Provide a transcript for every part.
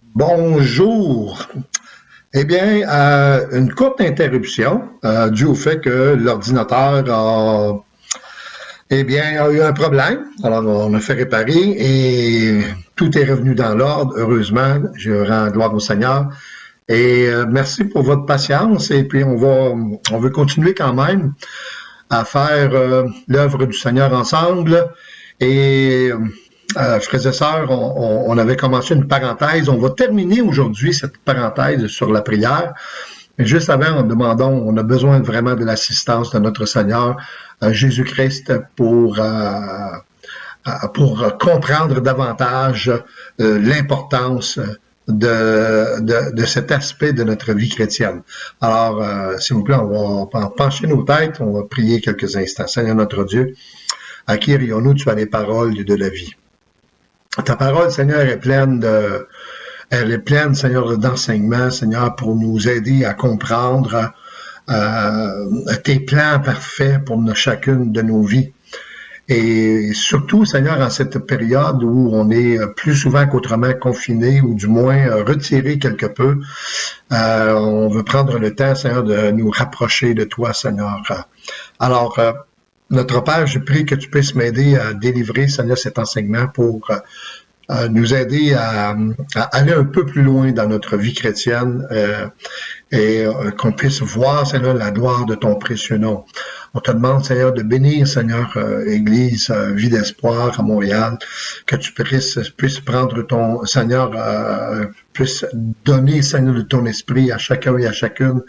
Bonjour. Eh bien, une courte interruption due au fait que l'ordinateur a eu un problème. Alors, on a fait réparer et tout est revenu dans l'ordre. Heureusement, je rends gloire au Seigneur. Et merci pour votre patience. Et puis, on veut continuer quand même à faire l'œuvre du Seigneur ensemble. Et frères et sœurs, on avait commencé une parenthèse. On va terminer aujourd'hui cette parenthèse sur la prière. Mais juste avant, on a besoin vraiment de l'assistance de notre Seigneur Jésus-Christ pour comprendre davantage l'importance de cet aspect de notre vie chrétienne. Alors, s'il vous plaît, on va pencher nos têtes, on va prier quelques instants. Seigneur notre Dieu, à qui rions-nous? Tu as les paroles de la vie. Ta parole, Seigneur, elle est pleine, Seigneur, d'enseignements, Seigneur, pour nous aider à comprendre tes plans parfaits pour chacune de nos vies. Et surtout, Seigneur, en cette période où on est plus souvent qu'autrement confiné ou du moins retiré quelque peu, on veut prendre le temps, Seigneur, de nous rapprocher de toi, Seigneur. Alors, notre Père, je prie que tu puisses m'aider à délivrer, Seigneur, cet enseignement pour nous aider à aller un peu plus loin dans notre vie chrétienne et qu'on puisse voir, Seigneur, la gloire de ton précieux nom. On te demande, Seigneur, de bénir, Seigneur, Église, Vie d'Espoir à Montréal, que tu puisses prendre ton, Seigneur, puisse donner, Seigneur, de ton esprit à chacun et à chacune,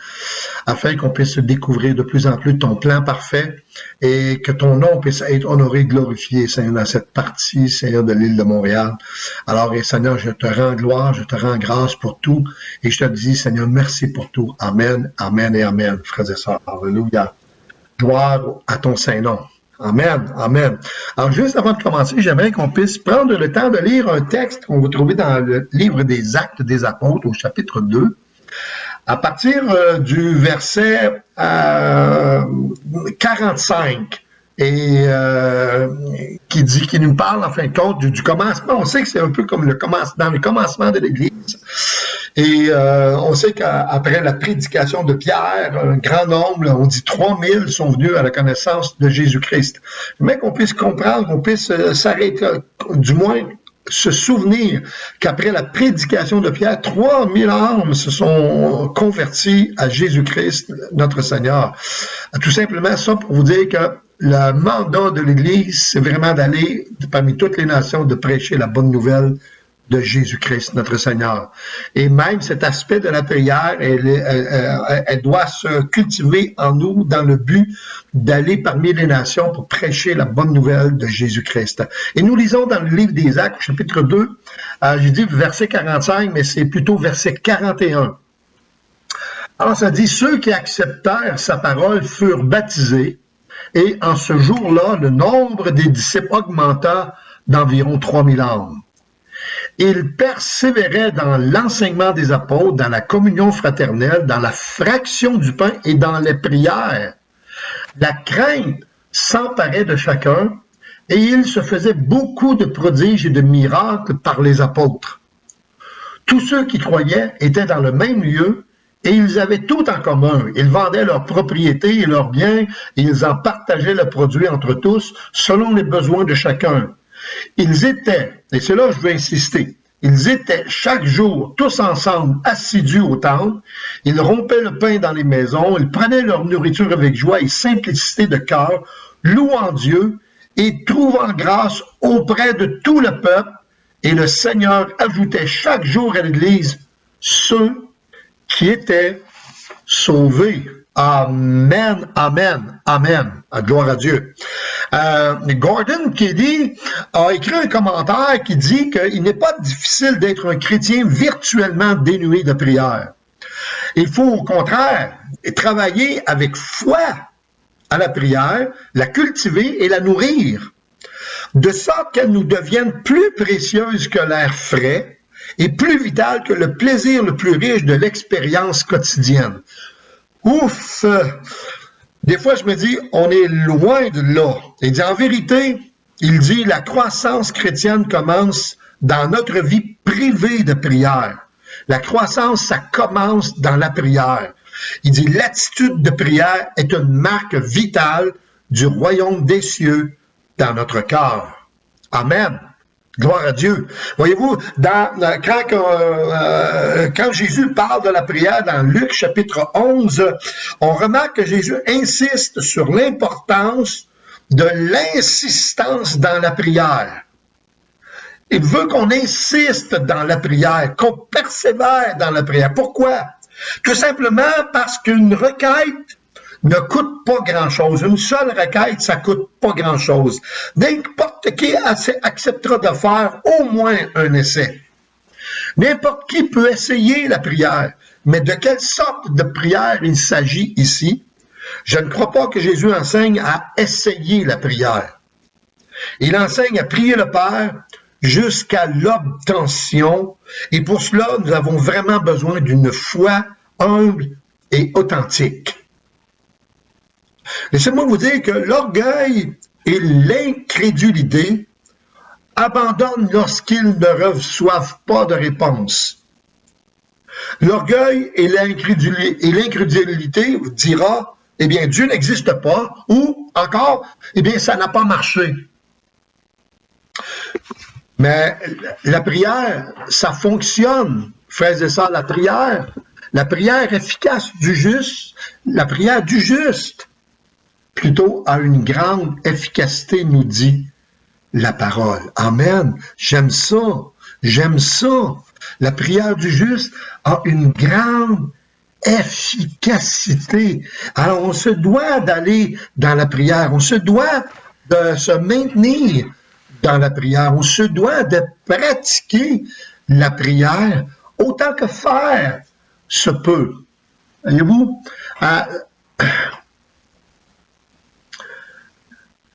afin qu'on puisse découvrir de plus en plus ton plan parfait et que ton nom puisse être honoré, glorifié, Seigneur, dans cette partie, Seigneur, de l'île de Montréal. Alors, et Seigneur, je te rends gloire, je te rends grâce pour tout, et je te dis, Seigneur, merci pour tout. Amen, amen et amen, frères et sœurs. Alléluia. Gloire à ton Saint-Nom. Amen, amen. Alors, juste avant de commencer, j'aimerais qu'on puisse prendre le temps de lire un texte qu'on va trouver dans le livre des Actes des Apôtres, au chapitre 2, à partir du verset 45, et qui nous parle, en fin de compte, du commencement. On sait que c'est un peu comme dans le commencement de l'Église. Et on sait qu'après la prédication de Pierre, un grand nombre, on dit 3000 sont venus à la connaissance de Jésus-Christ. Mais qu'on puisse comprendre, qu'on puisse s'arrêter, du moins se souvenir qu'après la prédication de Pierre, 3000 âmes se sont convertis à Jésus-Christ, notre Seigneur. Tout simplement ça pour vous dire que le mandat de l'Église, c'est vraiment d'aller parmi toutes les nations, de prêcher la bonne nouvelle de Jésus-Christ, notre Seigneur. Et même cet aspect de la prière, elle doit se cultiver en nous dans le but d'aller parmi les nations pour prêcher la bonne nouvelle de Jésus-Christ. Et nous lisons dans le livre des Actes, chapitre 2, j'ai dit verset 45, mais c'est plutôt verset 41. Alors ça dit, ceux qui acceptèrent sa parole furent baptisés, et en ce jour-là, le nombre des disciples augmenta d'environ 3000 âmes. Ils persévéraient dans l'enseignement des apôtres, dans la communion fraternelle, dans la fraction du pain et dans les prières. La crainte s'emparait de chacun et il se faisait beaucoup de prodiges et de miracles par les apôtres. Tous ceux qui croyaient étaient dans le même lieu et ils avaient tout en commun. Ils vendaient leurs propriétés et leurs biens et ils en partageaient le produit entre tous selon les besoins de chacun. Ils étaient, et c'est là que je veux insister, ils étaient chaque jour tous ensemble assidus au temple, ils rompaient le pain dans les maisons, ils prenaient leur nourriture avec joie et simplicité de cœur, louant Dieu et trouvant grâce auprès de tout le peuple, et le Seigneur ajoutait chaque jour à l'Église ceux qui étaient sauvés. Amen, amen, amen. Gloire à Dieu. Gordon Keddy a écrit un commentaire qui dit qu'il n'est pas difficile d'être un chrétien virtuellement dénué de prière. Il faut au contraire travailler avec foi à la prière, la cultiver et la nourrir, de sorte qu'elle nous devienne plus précieuse que l'air frais et plus vitale que le plaisir le plus riche de l'expérience quotidienne. Ouf! Des fois, je me dis, on est loin de là. Il dit, en vérité, il dit, la croissance chrétienne commence dans notre vie privée de prière. La croissance, ça commence dans la prière. Il dit, l'attitude de prière est une marque vitale du royaume des cieux dans notre cœur. Amen. Gloire à Dieu. Voyez-vous, quand Jésus parle de la prière dans Luc chapitre 11, on remarque que Jésus insiste sur l'importance de l'insistance dans la prière. Il veut qu'on insiste dans la prière, qu'on persévère dans la prière. Pourquoi? Tout simplement parce qu'une requête ne coûte pas grand-chose. Une seule requête, ça coûte pas grand-chose. N'importe qui acceptera de faire au moins un essai. N'importe qui peut essayer la prière. Mais de quelle sorte de prière il s'agit ici? Je ne crois pas que Jésus enseigne à essayer la prière. Il enseigne à prier le Père jusqu'à l'obtention. Et pour cela, nous avons vraiment besoin d'une foi humble et authentique. Laissez-moi vous dire que l'orgueil et l'incrédulité abandonnent lorsqu'ils ne reçoivent pas de réponse. L'orgueil et l'incrédulité dira, eh bien, Dieu n'existe pas, ou encore, eh bien, ça n'a pas marché. Mais la prière, ça fonctionne, frères et sœurs, la prière efficace du juste, la prière du juste, plutôt a une grande efficacité, nous dit la parole. Amen. J'aime ça. J'aime ça. La prière du juste a une grande efficacité. Alors, on se doit d'aller dans la prière. On se doit de se maintenir dans la prière. On se doit de pratiquer la prière autant que faire se peut. Voyez-vous?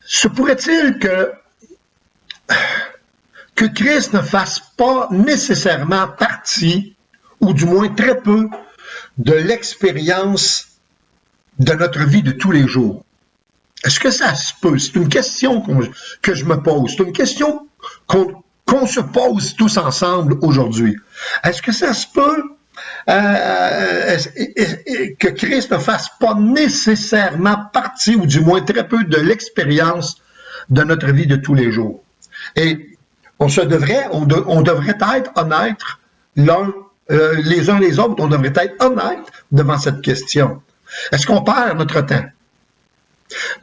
Se pourrait-il que Christ ne fasse pas nécessairement partie, ou du moins très peu, de l'expérience de notre vie de tous les jours? Est-ce que ça se peut? C'est une question que je me pose. C'est une question qu'on se pose tous ensemble aujourd'hui. Est-ce que ça se peut que Christ ne fasse pas nécessairement partie, ou du moins très peu, de l'expérience de notre vie de tous les jours? Et on devrait être honnêtes les uns les autres, on devrait être honnêtes devant cette question. Est-ce qu'on perd notre temps?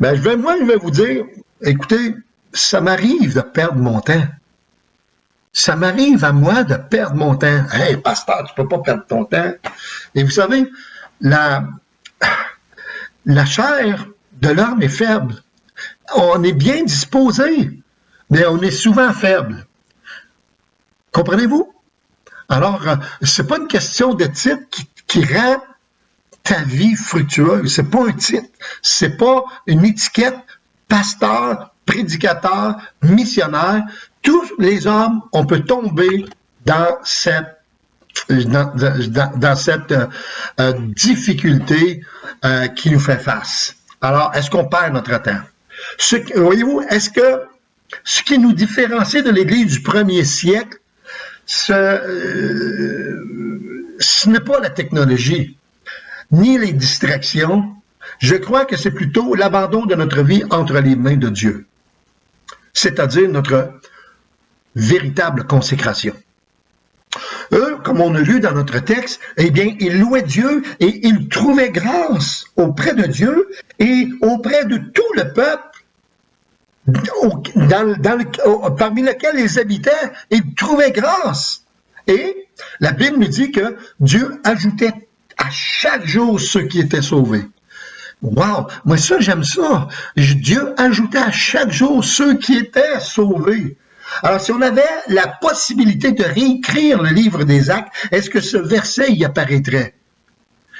Ben, je vais vous dire, écoutez, ça m'arrive de perdre mon temps. Ça m'arrive à moi de perdre mon temps. Hey, pasteur, tu peux pas perdre ton temps. Et vous savez, la chair de l'homme est faible. On est bien disposé, mais on est souvent faible. Comprenez-vous? Alors, c'est pas une question de titre qui rend ta vie fructueuse. C'est pas un titre. C'est pas une étiquette pasteur, prédicateur, missionnaire. Tous les hommes, on peut tomber dans cette difficulté qui nous fait face. Alors, est-ce qu'on perd notre temps? Voyez-vous, est-ce que ce qui nous différencie de l'Église du premier siècle, ce n'est pas la technologie, ni les distractions. Je crois que c'est plutôt l'abandon de notre vie entre les mains de Dieu, c'est-à-dire notre véritable consécration. Eux, comme on a lu dans notre texte, eh bien, ils louaient Dieu et ils trouvaient grâce auprès de Dieu et auprès de tout le peuple parmi lesquels ils habitaient, ils trouvaient grâce. Et la Bible nous dit que Dieu ajoutait à chaque jour ceux qui étaient sauvés. Wow! Moi, ça, j'aime ça. Dieu ajoutait à chaque jour ceux qui étaient sauvés. Alors, si on avait la possibilité de réécrire le livre des Actes, est-ce que ce verset y apparaîtrait?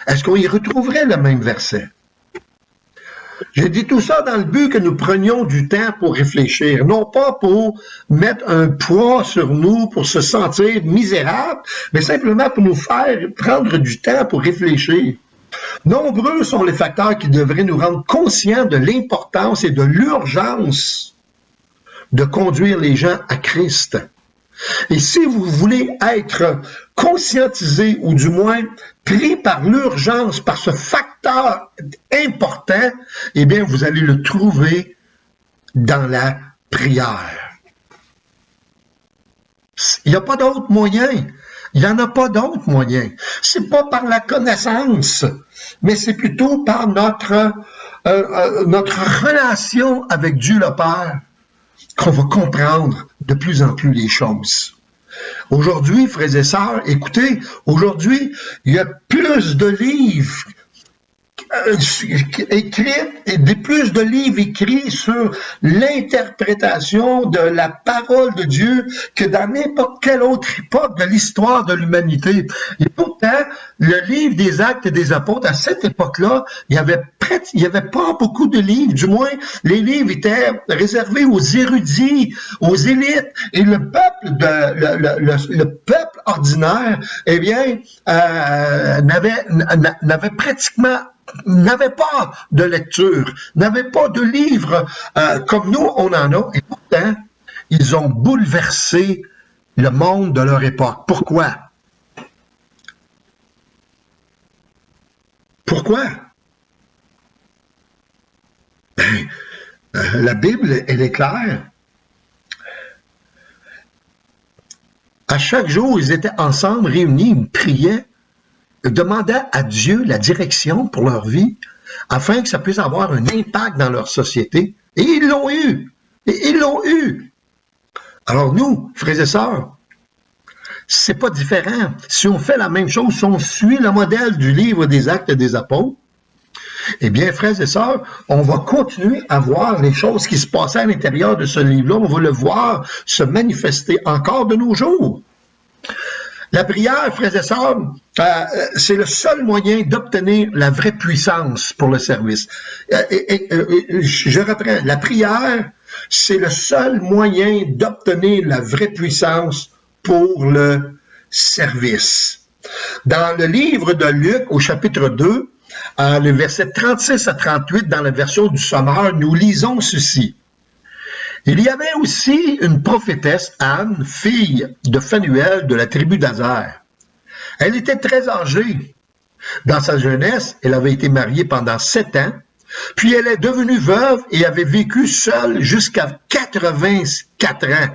Est-ce qu'on y retrouverait le même verset? J'ai dit tout ça dans le but que nous prenions du temps pour réfléchir, non pas pour mettre un poids sur nous, pour se sentir misérable, mais simplement pour nous faire prendre du temps pour réfléchir. Nombreux sont les facteurs qui devraient nous rendre conscients de l'importance et de l'urgence de conduire les gens à Christ. Et si vous voulez être conscientisé ou du moins pris par l'urgence, par ce facteur important, eh bien, vous allez le trouver dans la prière. Il n'y a pas d'autre moyen. Il n'y en a pas d'autre moyen. C'est pas par la connaissance, mais c'est plutôt par notre relation avec Dieu le Père qu'on va comprendre de plus en plus les choses. Aujourd'hui, frères et sœurs, écoutez, aujourd'hui, il y a plus de livres plus de livres écrits sur l'interprétation de la parole de Dieu que dans n'importe quelle autre époque de l'histoire de l'humanité. Et pourtant, le livre des Actes et des Apôtres, à cette époque-là, il y avait pas beaucoup de livres. Du moins, les livres étaient réservés aux érudits, aux élites, et le peuple le peuple ordinaire, eh bien, n'avait pas de lecture, n'avait pas de livre comme nous, on en a. Et pourtant, ils ont bouleversé le monde de leur époque. Pourquoi? Pourquoi? Ben, la Bible, elle est claire. À chaque jour, ils étaient ensemble, réunis, ils priaient, demandaient à Dieu la direction pour leur vie, afin que ça puisse avoir un impact dans leur société. Et ils l'ont eu. Et ils l'ont eu. Alors nous, frères et sœurs, c'est pas différent. Si on fait la même chose, si on suit le modèle du livre des Actes des Apôtres, eh bien, frères et sœurs, on va continuer à voir les choses qui se passaient à l'intérieur de ce livre-là. On va le voir se manifester encore de nos jours. La prière, frères et sœurs, c'est le seul moyen d'obtenir la vraie puissance pour le service. Je reprends, la prière, c'est le seul moyen d'obtenir la vraie puissance pour le service. Dans le livre de Luc, au chapitre 2, le verset 36 à 38, dans la version du Sommeur, nous lisons ceci. Il y avait aussi une prophétesse, Anne, fille de Phanuel de la tribu d'Aser. Elle était très âgée. Dans sa jeunesse, elle avait été mariée pendant 7 ans, puis elle est devenue veuve et avait vécu seule jusqu'à 84 ans.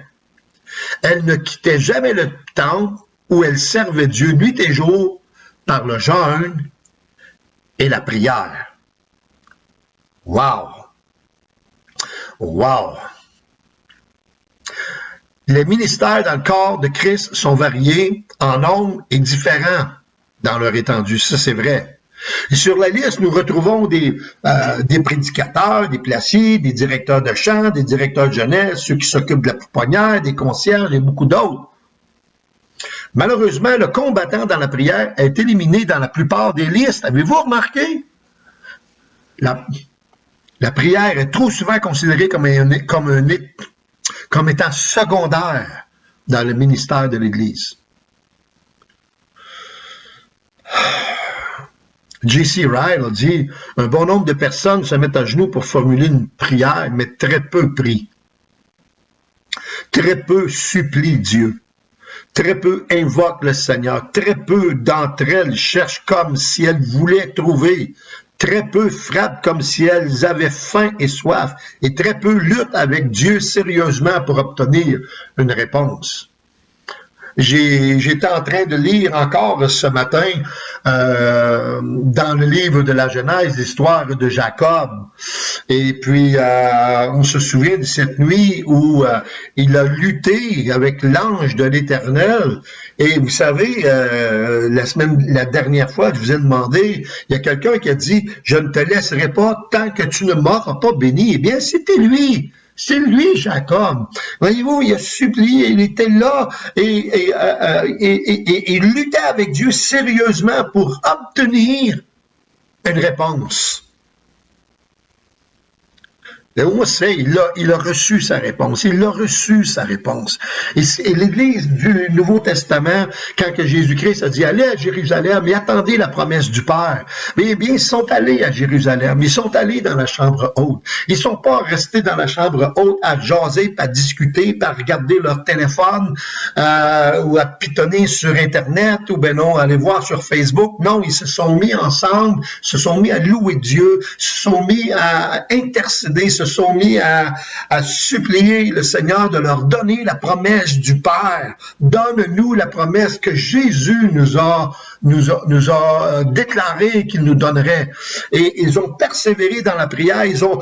Elle ne quittait jamais le temple où elle servait Dieu nuit et jour par le jeûne et la prière. Wow! Wow! Les ministères dans le corps de Christ sont variés en nombre et différents dans leur étendue. Ça, c'est vrai. Et sur la liste, nous retrouvons des prédicateurs, des placiers, des directeurs de chant, des directeurs de jeunesse, ceux qui s'occupent de la pouponnière, des concierges et beaucoup d'autres. Malheureusement, le combattant dans la prière est éliminé dans la plupart des listes. Avez-vous remarqué? La prière est trop souvent considérée comme étant secondaire dans le ministère de l'Église. J.C. Ryle a dit « Un bon nombre de personnes se mettent à genoux pour formuler une prière, mais très peu prient. Très peu supplient Dieu. Très peu invoquent le Seigneur. Très peu d'entre elles cherchent comme si elles voulaient trouver. Très peu frappent comme si elles avaient faim et soif. Et très peu luttent avec Dieu sérieusement pour obtenir une réponse. » J'étais en train de lire encore ce matin dans le livre de la Genèse, l'histoire de Jacob. Et puis, on se souvient de cette nuit où il a lutté avec l'ange de l'Éternel. Et vous savez, la dernière fois, je vous ai demandé, il y a quelqu'un qui a dit, « Je ne te laisserai pas tant que tu ne m'auras pas béni. » Eh bien, c'était lui. C'est lui, Jacob. Voyez-vous, il a supplié, il était là et il luttait avec Dieu sérieusement pour obtenir une réponse. Et on sait, il a reçu sa réponse. Il a reçu sa réponse. Et l'Église du Nouveau Testament, quand que Jésus-Christ a dit « Allez à Jérusalem et attendez la promesse du Père », mais bien, ils sont allés à Jérusalem. Ils sont allés dans la chambre haute. Ils ne sont pas restés dans la chambre haute à jaser, à discuter, à regarder leur téléphone ou à pitonner sur Internet ou ben non, aller voir sur Facebook. Non, ils se sont mis ensemble, se sont mis à louer Dieu, se sont mis à intercéder, se sont mis à supplier le Seigneur de leur donner la promesse du Père. Donne-nous la promesse que Jésus nous a déclaré qu'il nous donnerait. Et ils ont persévéré dans la prière, ils ont,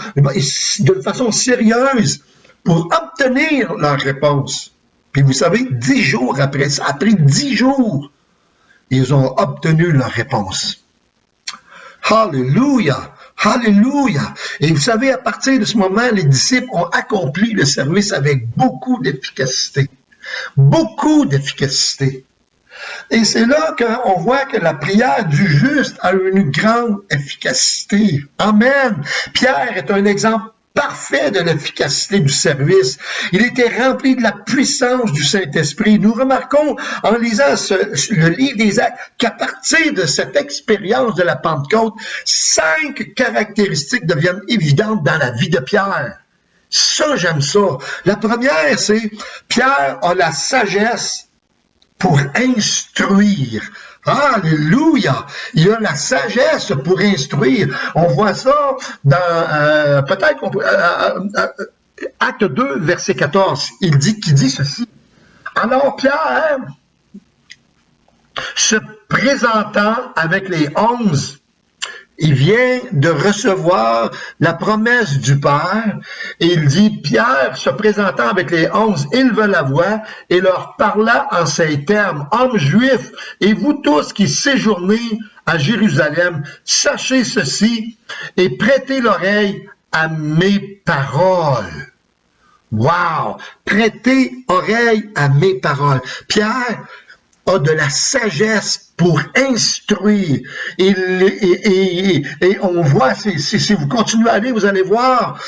d'une façon sérieuse, pour obtenir leur réponse. Puis vous savez, 10 jours après ça, après 10 jours, ils ont obtenu leur réponse. Alléluia! Alléluia! Et vous savez, à partir de ce moment, les disciples ont accompli le service avec beaucoup d'efficacité. Beaucoup d'efficacité. Et c'est là qu'on voit que la prière du juste a une grande efficacité. Amen! Pierre est un exemple parfait de l'efficacité du service. Il était rempli de la puissance du Saint-Esprit. Nous remarquons, en lisant le livre des Actes, qu'à partir de cette expérience de la Pentecôte, 5 caractéristiques deviennent évidentes dans la vie de Pierre. Ça, j'aime ça. La première, c'est Pierre a la sagesse pour instruire. Alléluia! Il a la sagesse pour instruire. On voit ça dans, peut-être qu'on peut, Acte 2, verset 14. Il dit ceci. Alors Pierre, se présentant avec les 11, il vient de recevoir la promesse du Père et il dit, Pierre, se présentant avec les 11, éleva la voix et leur parla en ces termes, hommes juifs, et vous tous qui séjournez à Jérusalem, sachez ceci et prêtez l'oreille à mes paroles. Wow! Prêtez oreille à mes paroles. Pierre a de la sagesse pour instruire. Et on voit, si vous continuez à aller, vous allez voir,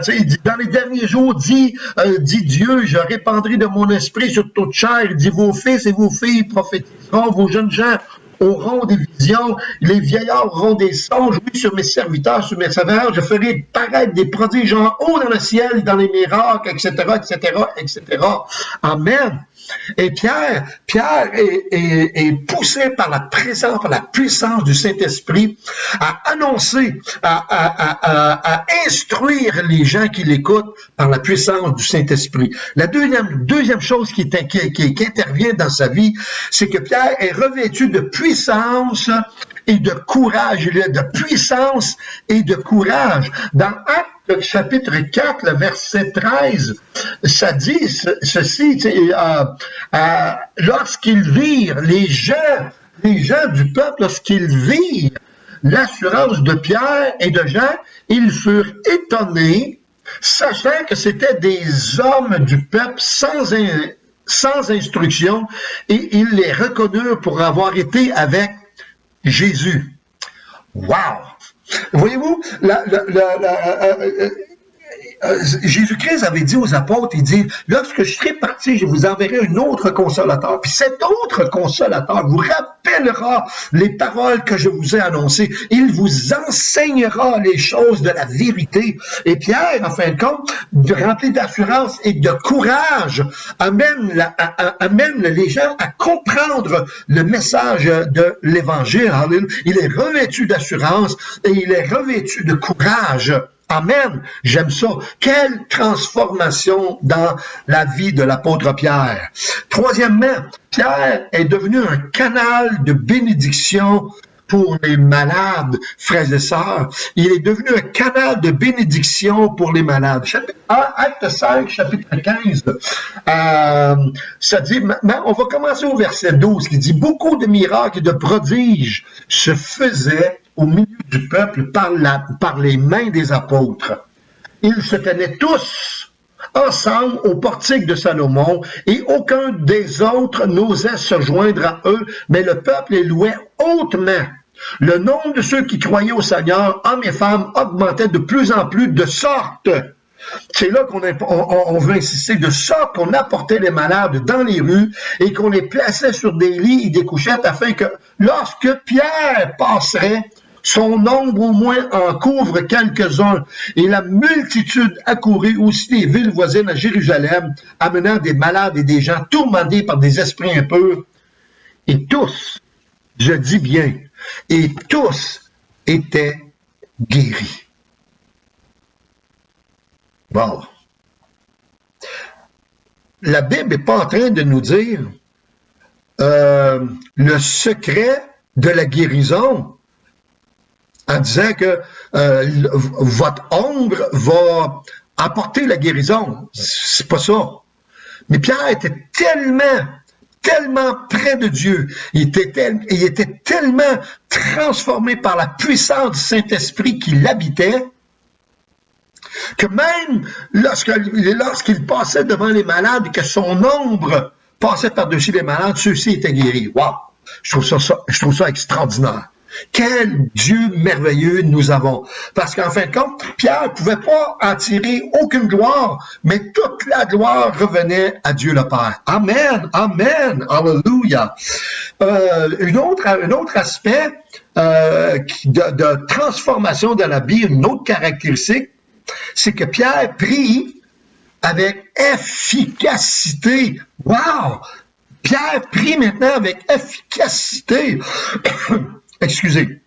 il dit, dans les derniers jours, dit Dieu, je répandrai de mon esprit sur toute chair. Il dit, vos fils et vos filles prophétiseront, vos jeunes gens auront des visions, les vieillards auront des songes, oui, sur mes serviteurs, sur mes serviteurs, je ferai paraître des prodiges en haut dans le ciel, dans les miracles, etc., etc., etc. Amen. Et Pierre est poussé par la présence, par la puissance du Saint-Esprit à annoncer, à instruire les gens qui l'écoutent par la puissance du Saint-Esprit. La deuxième chose qui intervient dans sa vie, c'est que Pierre est revêtu de puissance et de courage. Il y a de puissance et de courage. Dans Actes chapitre 4, le verset 13, ça dit ceci, lorsqu'ils virent, les gens du peuple, lorsqu'ils virent l'assurance de Pierre et de Jean, ils furent étonnés, sachant que c'étaient des hommes du peuple sans instruction, et ils les reconnurent pour avoir été avec Jésus. Wow! Voyez-vous, Jésus-Christ avait dit aux apôtres, il dit, lorsque je serai parti, je vous enverrai un autre consolateur. Puis cet autre consolateur vous rappellera les paroles que je vous ai annoncées. Il vous enseignera les choses de la vérité. Et Pierre, en fin de compte, rempli d'assurance et de courage, amène les gens à comprendre le message de l'Évangile. Il est revêtu d'assurance et il est revêtu de courage. Amen. J'aime ça. Quelle transformation dans la vie de l'apôtre Pierre. Troisièmement, Pierre est devenu un canal de bénédiction pour les malades, frères et sœurs. Il est devenu un canal de bénédiction pour les malades. Acte 5, chapitre 15, ça dit, maintenant, on va commencer au verset 12, qui dit, beaucoup de miracles et de prodiges se faisaient au milieu du peuple par les mains des apôtres. Ils se tenaient tous ensemble au portique de Salomon, et aucun des autres n'osait se joindre à eux, mais le peuple les louait hautement. Le nombre de ceux qui croyaient au Seigneur, hommes et femmes, augmentait de plus en plus, de sorte C'est là qu'on veut insister, de sorte qu'on apportait les malades dans les rues et qu'on les plaçait sur des lits et des couchettes afin que lorsque Pierre passerait, son ombre au moins en couvre quelques-uns. Et la multitude accourut aussi des villes voisines à Jérusalem, amenant des malades et des gens tourmentés par des esprits impurs. Et tous, je dis bien, et tous étaient guéris. Bon. La Bible n'est pas en train de nous dire le secret de la guérison en disant que votre ombre va apporter la guérison. C'est pas ça. Mais Pierre était tellement près de Dieu, il était tellement transformé par la puissance du Saint-Esprit qui l'habitait, que même lorsqu'il passait devant les malades et que son ombre passait par-dessus les malades, ceux-ci étaient guéris. Wow! Je trouve ça extraordinaire. Quel Dieu merveilleux nous avons. Parce qu'en fin de compte, Pierre ne pouvait pas en tirer aucune gloire, mais toute la gloire revenait à Dieu le Père. Amen, amen, alléluia. Un autre aspect de transformation de la Bible, une autre caractéristique, c'est que Pierre prie avec efficacité. Wow! Pierre prie maintenant avec efficacité. Excusez.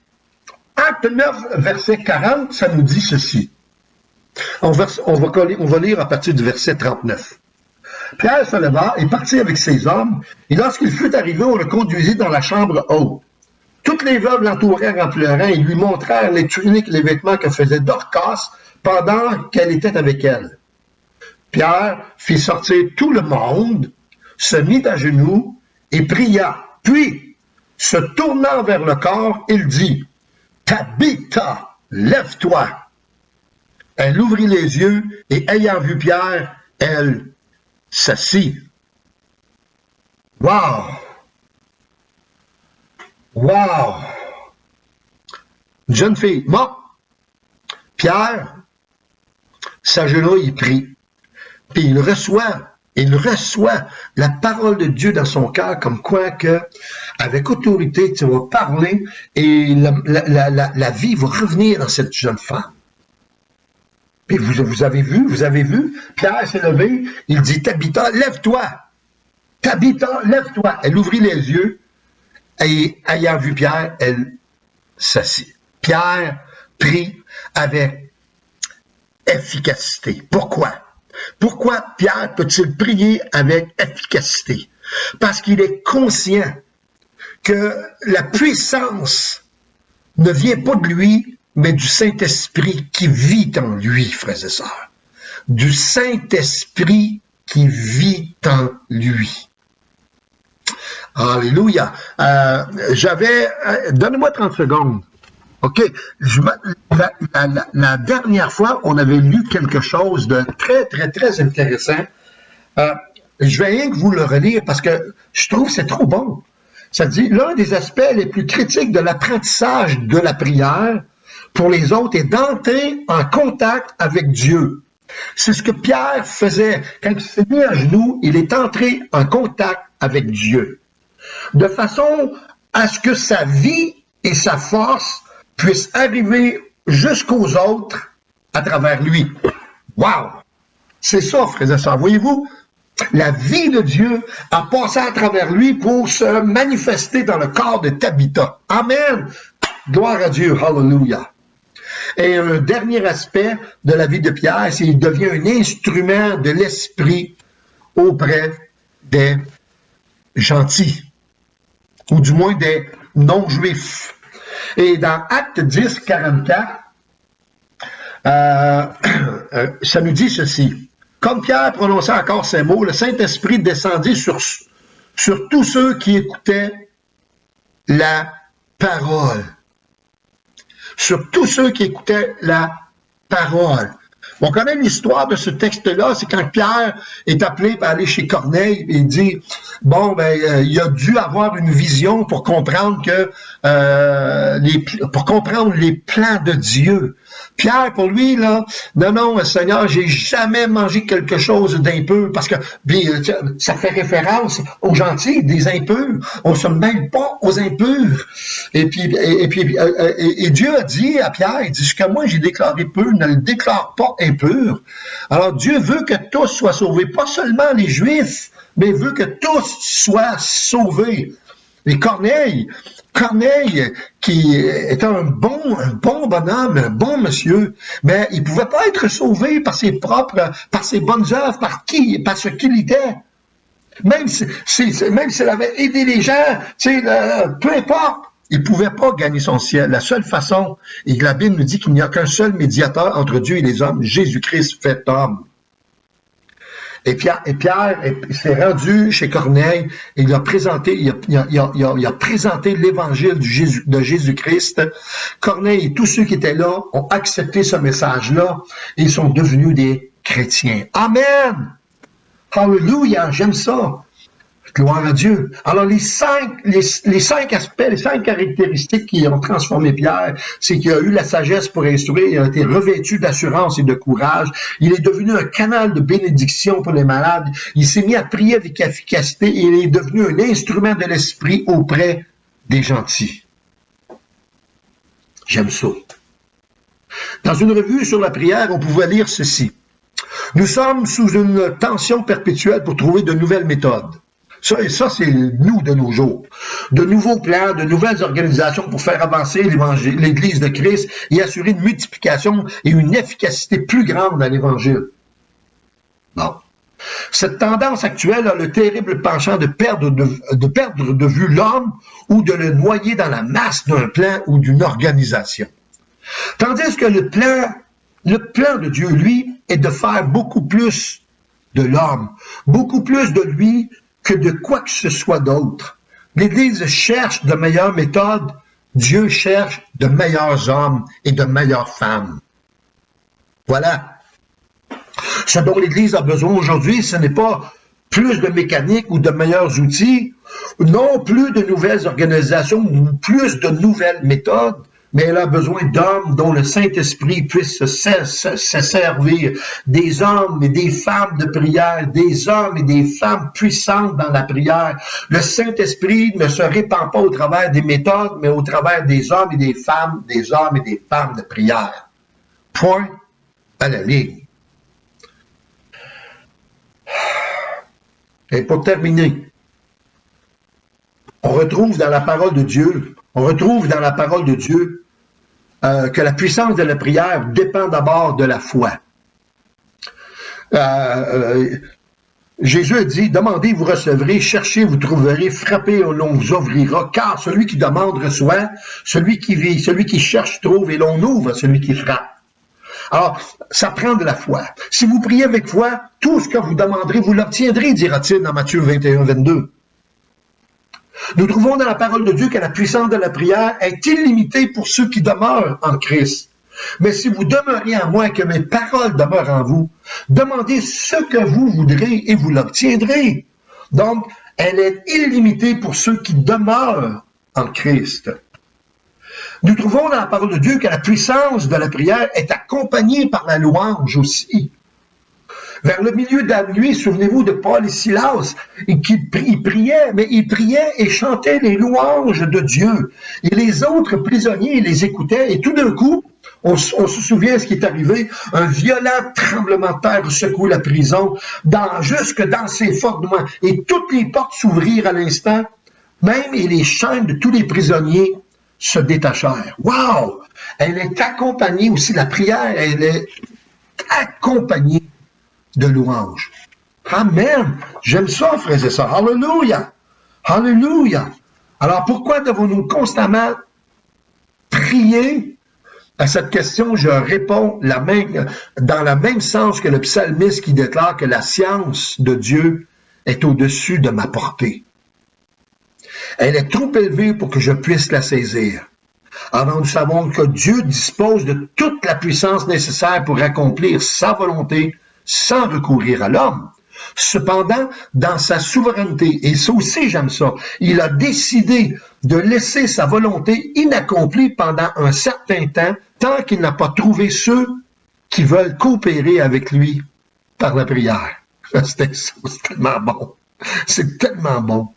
Acte 9, verset 40, ça nous dit ceci. On va lire à partir du verset 39. Pierre se leva et partit avec ses hommes, et lorsqu'il fut arrivé, on le conduisit dans la chambre haute. Toutes les veuves l'entourèrent en pleurant et lui montrèrent les tuniques et les vêtements que faisait Dorcas pendant qu'elle était avec elle. Pierre fit sortir tout le monde, se mit à genoux et pria. Puis, se tournant vers le corps, il dit, « Tabitha, lève-toi. » Elle ouvrit les yeux et ayant vu Pierre, elle s'assit. Wow! Wow! Une jeune fille. Bon, Pierre s'agenouille, il prie. Puis il reçoit la parole de Dieu dans son cœur, comme quoi que, avec autorité, tu vas parler et la vie va revenir dans cette jeune femme. Puis vous avez vu, Pierre s'est levé, il dit, Tabitha, lève-toi. Tabitha, lève-toi. Elle ouvrit les yeux et, ayant vu Pierre, elle s'assit. Pierre prie avec efficacité. Pourquoi? Pourquoi Pierre peut-il prier avec efficacité? Parce qu'il est conscient que la puissance ne vient pas de lui, mais du Saint-Esprit qui vit en lui, frères et sœurs. Du Saint-Esprit qui vit en lui. Alléluia. Donnez-moi 30 secondes. OK. La dernière fois, on avait lu quelque chose de très, très, très intéressant. Je vais rien que vous le relire parce que je trouve que c'est trop bon. Ça dit, l'un des aspects les plus critiques de l'apprentissage de la prière pour les autres est d'entrer en contact avec Dieu. C'est ce que Pierre faisait. Quand il s'est mis à genoux, il est entré en contact avec Dieu. De façon à ce que sa vie et sa force puissent arriver jusqu'aux autres à travers lui. Wow! C'est ça, frères et sœurs. Voyez-vous, la vie de Dieu a passé à travers lui pour se manifester dans le corps de Tabitha. Amen! Gloire à Dieu. Hallelujah. Et un dernier aspect de la vie de Pierre, c'est qu'il devient un instrument de l'esprit auprès des gentils, ou du moins des non-juifs. Et dans Acte 10, 44, ça nous dit ceci. Comme Pierre prononçait encore ces mots, le Saint-Esprit descendit sur tous ceux qui écoutaient la parole. Sur tous ceux qui écoutaient la parole. On connaît l'histoire de ce texte-là, c'est quand Pierre est appelé pour aller chez Corneille et il dit, bon, il a dû avoir une vision pour comprendre que pour comprendre les plans de Dieu. Pierre, pour lui, là, non, Seigneur, j'ai jamais mangé quelque chose d'impur, parce que ça fait référence aux gentils, des impurs. On se mêle pas aux impurs. Et Dieu a dit à Pierre, il dit, ce que moi j'ai déclaré pur, ne le déclare pas impur. Alors Dieu veut que tous soient sauvés, pas seulement les Juifs, mais veut que tous soient sauvés. Et Corneille, qui était un bon bonhomme, un bon monsieur, mais il ne pouvait pas être sauvé par ses bonnes œuvres, par ce qu'il était. Même s'il avait aidé les gens, peu importe, il ne pouvait pas gagner son ciel. La seule façon, et la Bible nous dit qu'il n'y a qu'un seul médiateur entre Dieu et les hommes, Jésus-Christ fait homme. Et Pierre s'est rendu chez Corneille et il a présenté l'évangile de Jésus-Christ. Corneille et tous ceux qui étaient là ont accepté ce message-là et ils sont devenus des chrétiens. Amen! Alléluia! J'aime ça! Gloire à Dieu. Alors, les cinq aspects, les 5 caractéristiques qui ont transformé Pierre, c'est qu'il a eu la sagesse pour instruire, il a été revêtu d'assurance et de courage, il est devenu un canal de bénédiction pour les malades, il s'est mis à prier avec efficacité et il est devenu un instrument de l'esprit auprès des gentils. J'aime ça. Dans une revue sur la prière, on pouvait lire ceci. Nous sommes sous une tension perpétuelle pour trouver de nouvelles méthodes. Ça, c'est nous de nos jours. De nouveaux plans, de nouvelles organisations pour faire avancer l'Église de Christ et assurer une multiplication et une efficacité plus grande à l'Évangile. Bon. Cette tendance actuelle a le terrible penchant de perdre de vue l'homme ou de le noyer dans la masse d'un plan ou d'une organisation. Tandis que le plan de Dieu, lui, est de faire beaucoup plus de l'homme, beaucoup plus de lui que de quoi que ce soit d'autre. L'Église cherche de meilleures méthodes, Dieu cherche de meilleurs hommes et de meilleures femmes. Voilà. Ce dont l'Église a besoin aujourd'hui, ce n'est pas plus de mécanique ou de meilleurs outils, non plus de nouvelles organisations ou plus de nouvelles méthodes, mais elle a besoin d'hommes dont le Saint-Esprit puisse se servir, des hommes et des femmes de prière, des hommes et des femmes puissantes dans la prière. Le Saint-Esprit ne se répand pas au travers des méthodes, mais au travers des hommes et des femmes, des hommes et des femmes de prière. Point à la ligne. Et pour terminer, on retrouve dans la parole de Dieu que la puissance de la prière dépend d'abord de la foi. Jésus a dit, demandez, vous recevrez, cherchez, vous trouverez, frappez, l'on vous ouvrira, car celui qui demande reçoit, celui qui cherche trouve, et l'on ouvre à celui qui frappe. Alors, ça prend de la foi. Si vous priez avec foi, tout ce que vous demanderez, vous l'obtiendrez, dira-t-il dans Matthieu 21, 22. Nous trouvons dans la parole de Dieu que la puissance de la prière est illimitée pour ceux qui demeurent en Christ. Mais si vous demeurez en moi et que mes paroles demeurent en vous, demandez ce que vous voudrez et vous l'obtiendrez. Donc, elle est illimitée pour ceux qui demeurent en Christ. Nous trouvons dans la parole de Dieu que la puissance de la prière est accompagnée par la louange aussi. Vers le milieu de la nuit, souvenez-vous de Paul et Silas, ils priaient et chantaient les louanges de Dieu. Et les autres prisonniers les écoutaient, et tout d'un coup, on se souvient ce qui est arrivé, un violent tremblement de terre secoue la prison, jusque dans ses fondements, et toutes les portes s'ouvrirent à l'instant, même et les chaînes de tous les prisonniers se détachèrent. Wow! Elle est accompagnée aussi, la prière, elle est accompagnée de louange. Amen. J'aime ça, frères et sœurs. Alléluia. Alléluia. Alors, pourquoi devons-nous constamment prier? À cette question, je réponds dans le même sens que le psalmiste qui déclare que la science de Dieu est au-dessus de ma portée. Elle est trop élevée pour que je puisse la saisir. Alors, nous savons que Dieu dispose de toute la puissance nécessaire pour accomplir sa volonté sans recourir à l'homme. Cependant, dans sa souveraineté, et ça aussi j'aime ça, il a décidé de laisser sa volonté inaccomplie pendant un certain temps, tant qu'il n'a pas trouvé ceux qui veulent coopérer avec lui par la prière. C'est tellement bon. C'est tellement bon.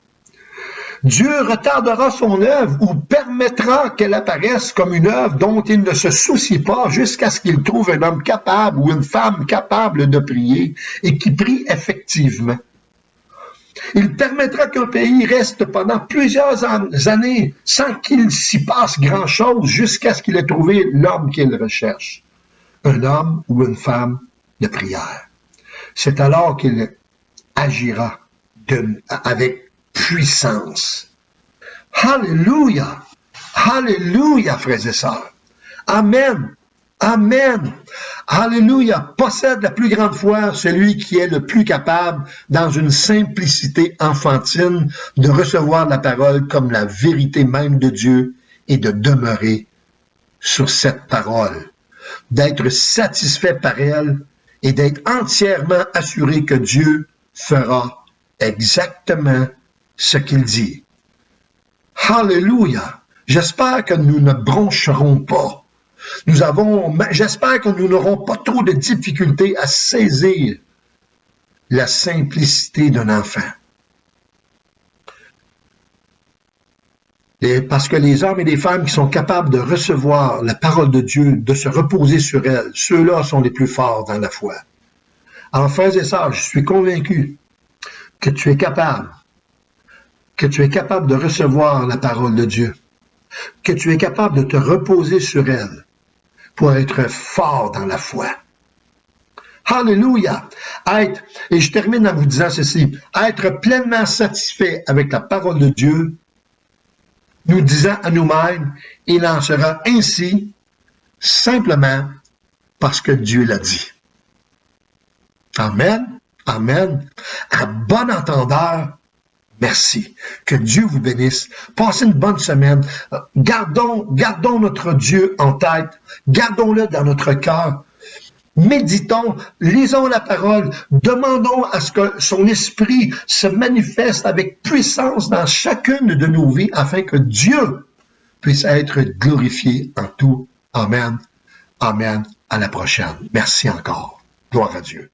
Dieu retardera son œuvre ou permettra qu'elle apparaisse comme une œuvre dont il ne se soucie pas jusqu'à ce qu'il trouve un homme capable ou une femme capable de prier et qui prie effectivement. Il permettra qu'un pays reste pendant plusieurs années sans qu'il s'y passe grand-chose jusqu'à ce qu'il ait trouvé l'homme qu'il recherche. Un homme ou une femme de prière. C'est alors qu'il agira avec puissance. Alléluia! Alléluia, frères et sœurs! Amen! Amen! Alléluia! Possède la plus grande foi celui qui est le plus capable, dans une simplicité enfantine, de recevoir la parole comme la vérité même de Dieu et de demeurer sur cette parole, d'être satisfait par elle et d'être entièrement assuré que Dieu fera exactement ce qu'il dit. Alléluia! J'espère que nous ne broncherons pas. J'espère que nous n'aurons pas trop de difficultés à saisir la simplicité d'un enfant. Parce que les hommes et les femmes qui sont capables de recevoir la parole de Dieu, de se reposer sur elle, ceux-là sont les plus forts dans la foi. Alors, frères et sœurs, je suis convaincu que tu es capable de recevoir la parole de Dieu, que tu es capable de te reposer sur elle pour être fort dans la foi. Alléluia! Et je termine en vous disant ceci, être pleinement satisfait avec la parole de Dieu, nous disant à nous-mêmes, il en sera ainsi simplement parce que Dieu l'a dit. Amen, amen. À bon entendeur, merci. Que Dieu vous bénisse. Passez une bonne semaine. Gardons notre Dieu en tête. Gardons-le dans notre cœur. Méditons, lisons la parole, demandons à ce que son esprit se manifeste avec puissance dans chacune de nos vies afin que Dieu puisse être glorifié en tout. Amen. Amen. À la prochaine. Merci encore. Gloire à Dieu.